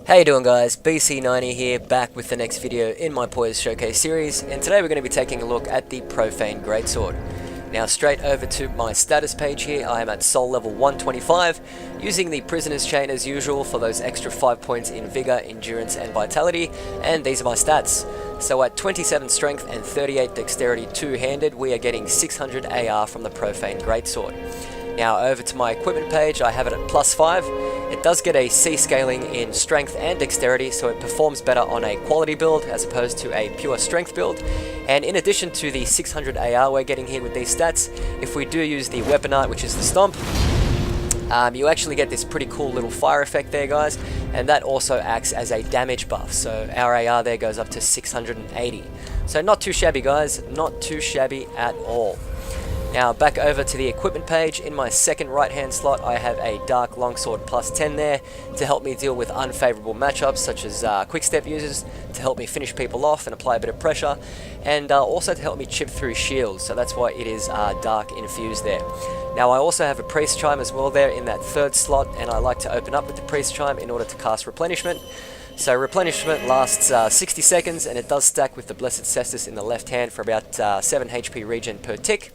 How you doing, guys? BC90 here, back with the next video in my Poise Showcase series, and today we're going to be taking a look at the Profaned Greatsword. Now straight over to my status page here, I am at soul level 125, using the Prisoner's Chain as usual for those extra 5 points in Vigor, Endurance and Vitality, and these are my stats. So at 27 Strength and 38 Dexterity two-handed, we are getting 600 AR from the Profaned Greatsword. Now over to my equipment page, I have it at +5. It does get a C scaling in strength and dexterity, so it performs better on a quality build as opposed to a pure strength build. And in addition to the 600 AR we're getting here with these stats, if we do use the weapon art, which is the stomp, you actually get this pretty cool little fire effect there, guys, and that also acts as a damage buff, so our AR there goes up to 680. So not too shabby, guys, not too shabby at all. Now back over to the equipment page, in my second right hand slot I have a dark longsword +10 there to help me deal with unfavourable matchups such as quick step users, to help me finish people off and apply a bit of pressure, and also to help me chip through shields, so that's why it is dark infused there. Now I also have a priest chime as well there in that third slot, and I like to open up with the priest chime in order to cast replenishment. So replenishment lasts 60 seconds, and it does stack with the Blessed Cestus in the left hand for about 7 HP regen per tick.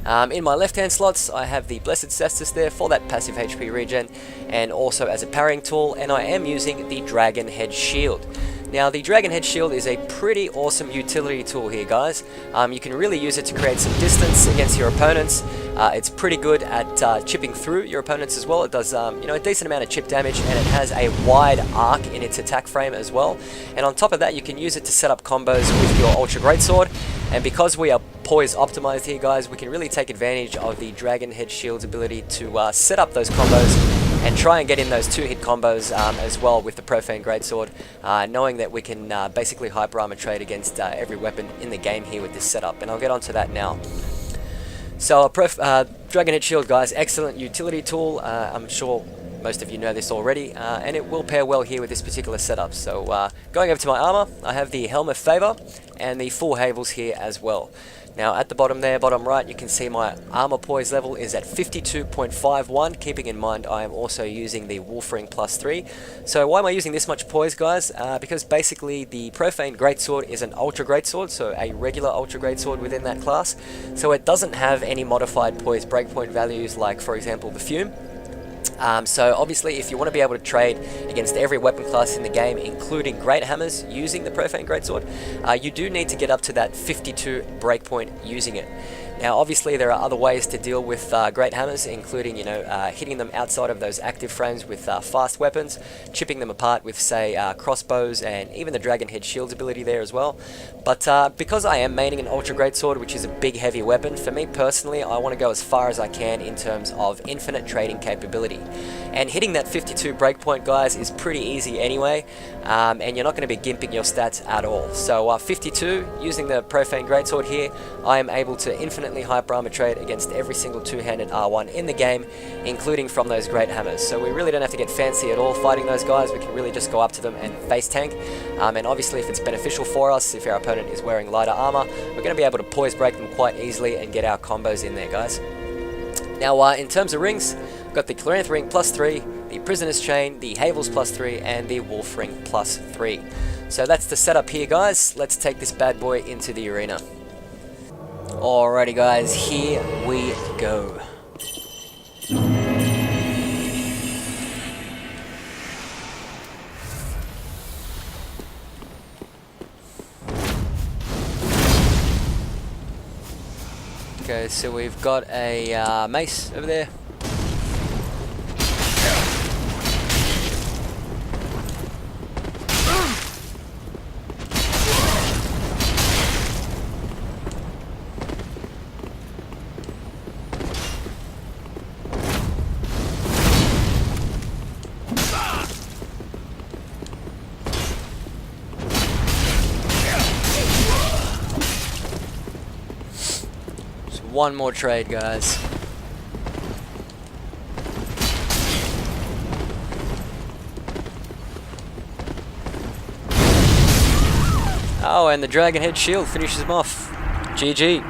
In my left hand slots I have the Blessed Cestus there for that passive HP regen, and also as a parrying tool, and I am using the Dragonhead Shield. Now the Dragonhead Shield is a pretty awesome utility tool here, guys. You can really use it to create some distance against your opponents. It's pretty good at chipping through your opponents as well. It does a decent amount of chip damage, and it has a wide arc in its attack frame as well. And on top of that, you can use it to set up combos with your Ultra Greatsword. And because we are Poise optimized here, guys, we can really take advantage of the Dragonhead Shield's ability to set up those combos and try and get in those 2-hit combos as well with the Profaned Greatsword, knowing that we can basically hyper armor trade against every weapon in the game here with this setup, and I'll get onto that now. So Dragonhead Shield, guys, excellent utility tool. I'm sure most of you know this already, and it will pair well here with this particular setup. So going over to my armor, I have the Helm of Favor and the full Havels here as well. Now at the bottom there, bottom right, you can see my armor poise level is at 52.51, keeping in mind I am also using the Wolf Ring +3. So why am I using this much poise, guys? Because basically the Profaned Greatsword is an Ultra Greatsword, so a regular Ultra Greatsword within that class. So it doesn't have any modified poise breakpoint values like, for example, the Fume. So obviously if you want to be able to trade against every weapon class in the game, including Great Hammers using the Profaned Greatsword, you do need to get up to that 52 breakpoint using it. Now obviously there are other ways to deal with Great Hammers, including hitting them outside of those active frames with fast weapons, chipping them apart with, say, crossbows, and even the Dragonhead Shield's ability there as well. But because I am maining an Ultra Greatsword, which is a big heavy weapon, for me personally I want to go as far as I can in terms of infinite trading capability. And hitting that 52 breakpoint, guys, is pretty easy anyway, and you're not going to be gimping your stats at all. So 52, using the Profaned Greatsword here, I am able to infinitely hyper armor trade against every single two-handed R1 in the game, including from those Great Hammers. So we really don't have to get fancy at all fighting those guys. We can really just go up to them and face tank. And obviously if it's beneficial for us, if our opponent is wearing lighter armor, we're going to be able to poise break them quite easily and get our combos in there, guys. Now in terms of rings, I've got the Chlorantha Ring +3, the Prisoner's Chain, the Havels +3, and the Wolf Ring +3. So that's the setup here, guys. Let's take this bad boy into the arena. Alrighty, guys, here we go. Okay, so we've got a mace over there. One more trade, guys. Oh, and the Dragonhead Shield finishes him off. GG.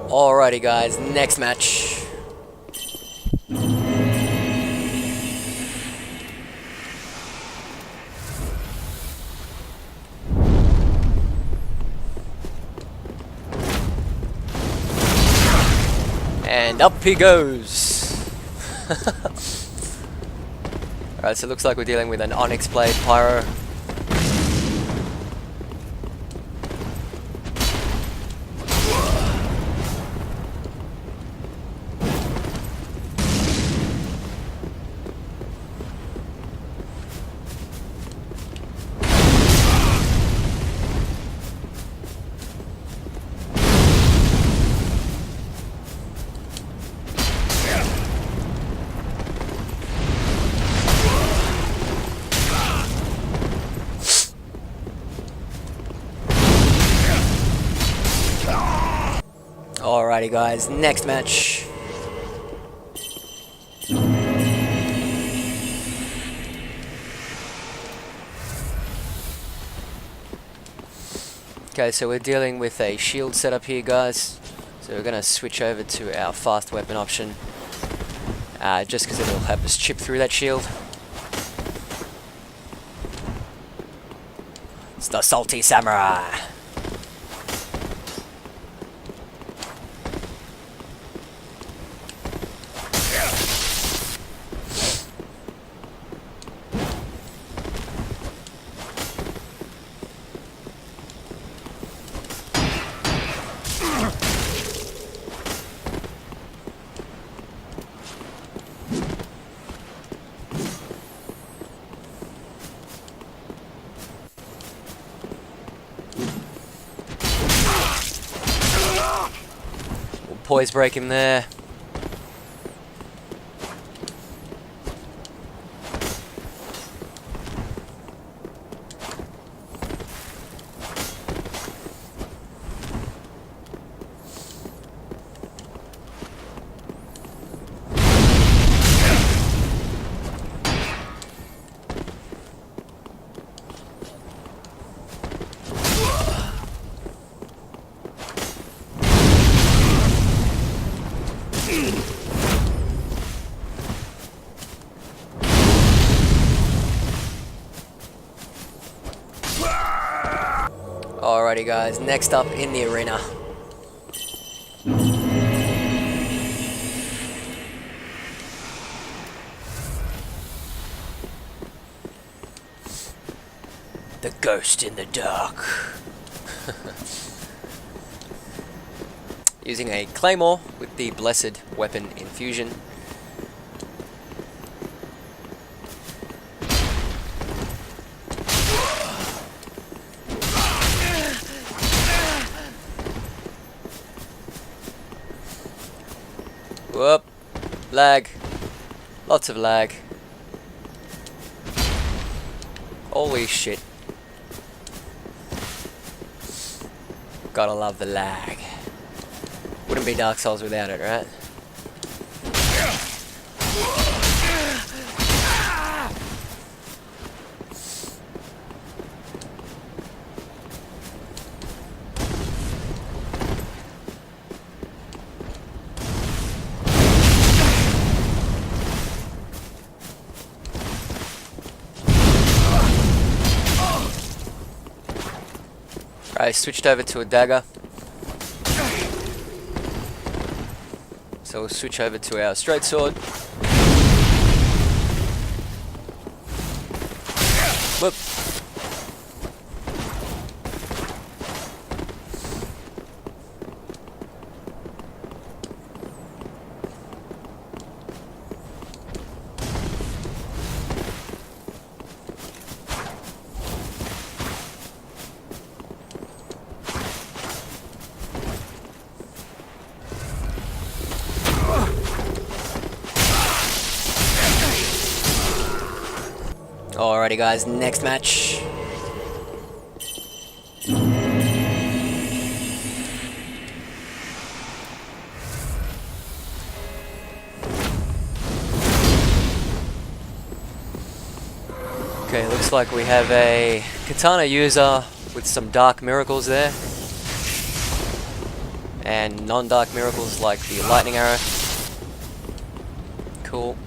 Alrighty, guys, next match. And up he goes. Alright, so it looks like we're dealing with an Onyx Blade Pyro. Alrighty guys, next match. Okay, so we're dealing with a shield setup here guys. So we're going to switch over to our fast weapon option. Just because it will help us chip through that shield. It's the Salty Samurai. Poise break him there. Alrighty guys, next up in the arena. The ghost in the dark. Using a claymore with the blessed weapon infusion. Whoop, lag, lots of lag. Holy shit. Gotta love the lag. Wouldn't be Dark Souls without it, right? I switched over to a dagger. So we'll switch over to our straight sword. Whoop. Alrighty guys, next match. Okay, looks like we have a katana user with some dark miracles there. And non-dark miracles like the lightning arrow. Cool.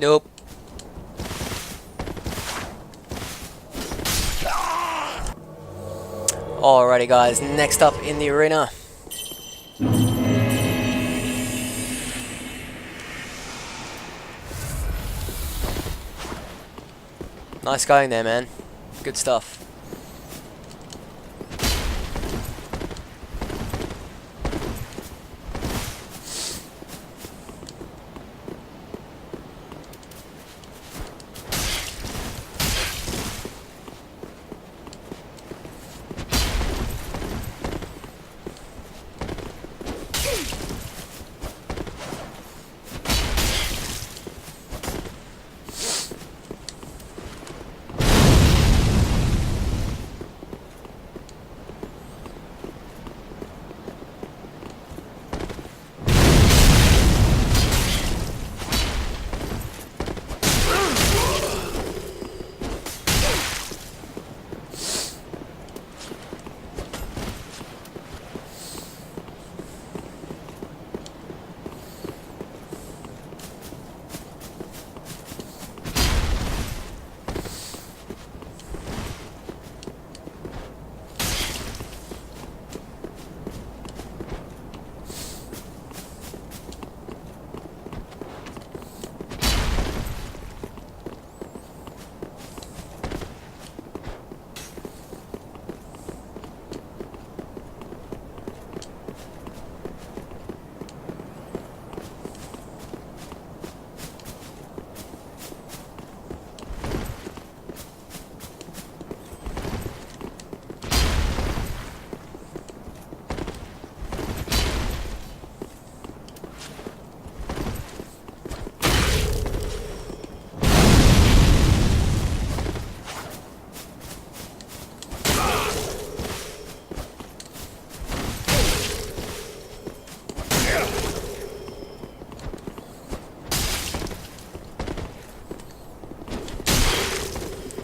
Nope. Alrighty guys, next up in the arena. Nice going there, man. Good stuff.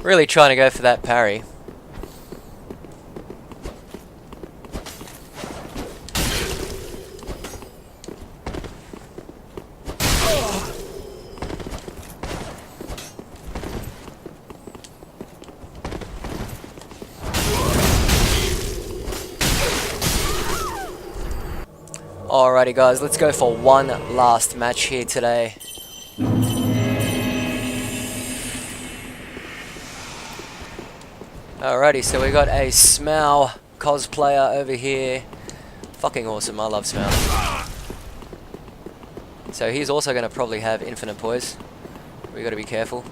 Really trying to go for that parry. Alrighty guys, let's go for one last match here today. Alrighty, so we got a Smough cosplayer over here. Fucking awesome, I love Smough. So he's also going to probably have infinite poise. We got to be careful.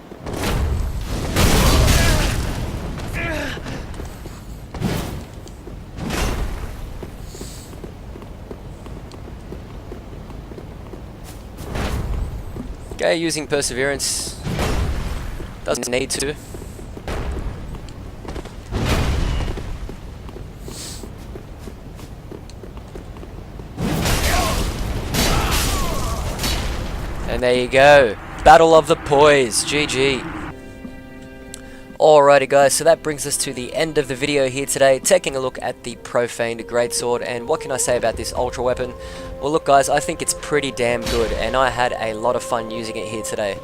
Okay, using perseverance. Doesn't need to. And there you go. Battle of the Poise. GG. Alrighty guys, so that brings us to the end of the video here today, taking a look at the Profaned Greatsword. And what can I say about this ultra weapon? Well look guys, I think it's pretty damn good, and I had a lot of fun using it here today.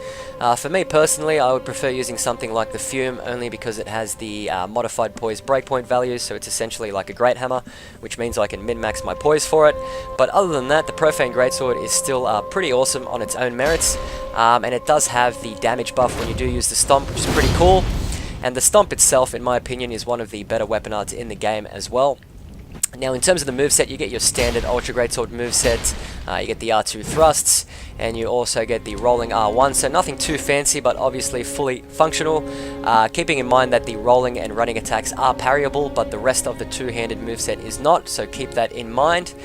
For me personally, I would prefer using something like the Fume, only because it has the modified poise breakpoint values, so it's essentially like a great hammer, which means I can min-max my poise for it. But other than that, the Profaned Greatsword is still pretty awesome on its own merits, and it does have the damage buff when you do use the Stomp, which is pretty cool. And the Stomp itself, in my opinion, is one of the better weapon arts in the game as well. Now, in terms of the moveset, you get your standard Ultra Greatsword moveset, you get the R2 thrusts, and you also get the rolling R1, so nothing too fancy, but obviously fully functional, keeping in mind that the rolling and running attacks are parryable, but the rest of the two-handed moveset is not, so keep that in mind.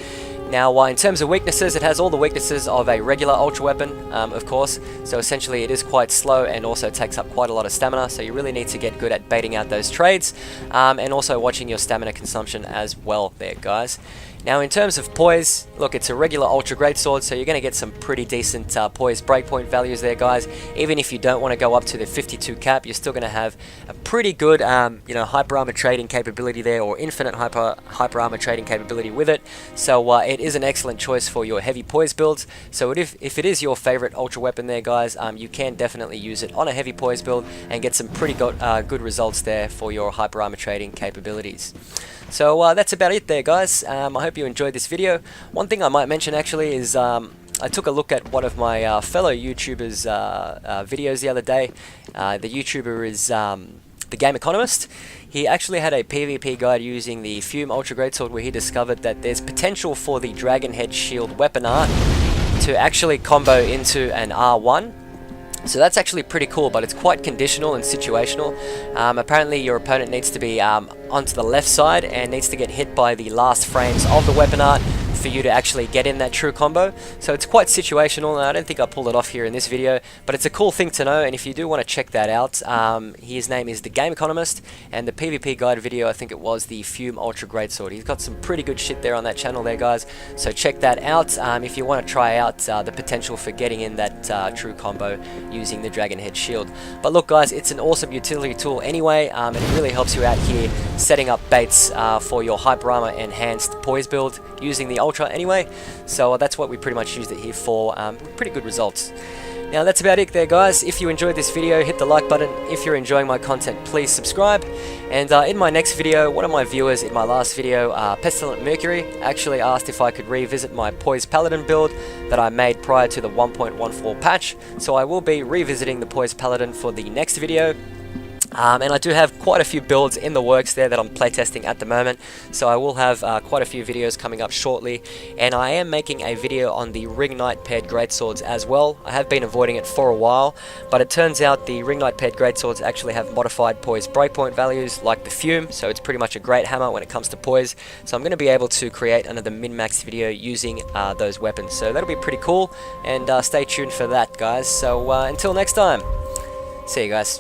Now, in terms of weaknesses, it has all the weaknesses of a regular ultra weapon, of course, so essentially it is quite slow and also takes up quite a lot of stamina, so you really need to get good at baiting out those trades, and also watching your stamina consumption as well there, guys. Now, in terms of poise, look, it's a regular Ultra Greatsword, so you're going to get some pretty decent poise breakpoint values there, guys. Even if you don't want to go up to the 52 cap, you're still going to have a pretty good, hyper armor trading capability there, or infinite hyper armor trading capability with it. So it it is an excellent choice for your heavy poise builds. So if it is your favorite ultra weapon there, guys, you can definitely use it on a heavy poise build and get some pretty good results there for your hyper armor trading capabilities. So that's about it there, guys. I hope you enjoyed this video. One thing I might mention actually is I took a look at one of my fellow YouTubers' videos the other day. The YouTuber is The Game Economist. He actually had a PvP guide using the Fume Ultra Greatsword where he discovered that there's potential for the Dragonhead Shield weapon art to actually combo into an R1. So that's actually pretty cool, but it's quite conditional and situational. Apparently your opponent needs to be onto the left side and needs to get hit by the last frames of the weapon art for you to actually get in that true combo. So it's quite situational, and I don't think I pulled it off here in this video, but it's a cool thing to know, and if you do want to check that out, his name is The Game Economist, and the PvP guide video, I think it was the Fume Ultra Greatsword. He's got some pretty good shit there on that channel there, guys, so check that out if you want to try out the potential for getting in that true combo using the Dragonhead Shield. But look, guys, it's an awesome utility tool anyway, and it really helps you out here setting up baits for your hyper armor enhanced poise build using the Ultra anyway. So that's what we pretty much used it here for. Pretty good results. Now that's about it there, guys. If you enjoyed this video, hit the like button. If you're enjoying my content, please subscribe. And in my next video, one of my viewers in my last video, Pestilent Mercury, actually asked if I could revisit my Poise Paladin build that I made prior to the 1.14 patch. So I will be revisiting the Poise Paladin for the next video. And I do have quite a few builds in the works there that I'm playtesting at the moment, so I will have quite a few videos coming up shortly, and I am making a video on the Ring Knight paired greatswords as well. I have been avoiding it for a while, but it turns out the Ring Knight paired greatswords actually have modified poise breakpoint values like the Fume, so it's pretty much a great hammer when it comes to poise. So I'm going to be able to create another min-max video using those weapons, so that'll be pretty cool, and stay tuned for that, guys. So until next time, see you guys.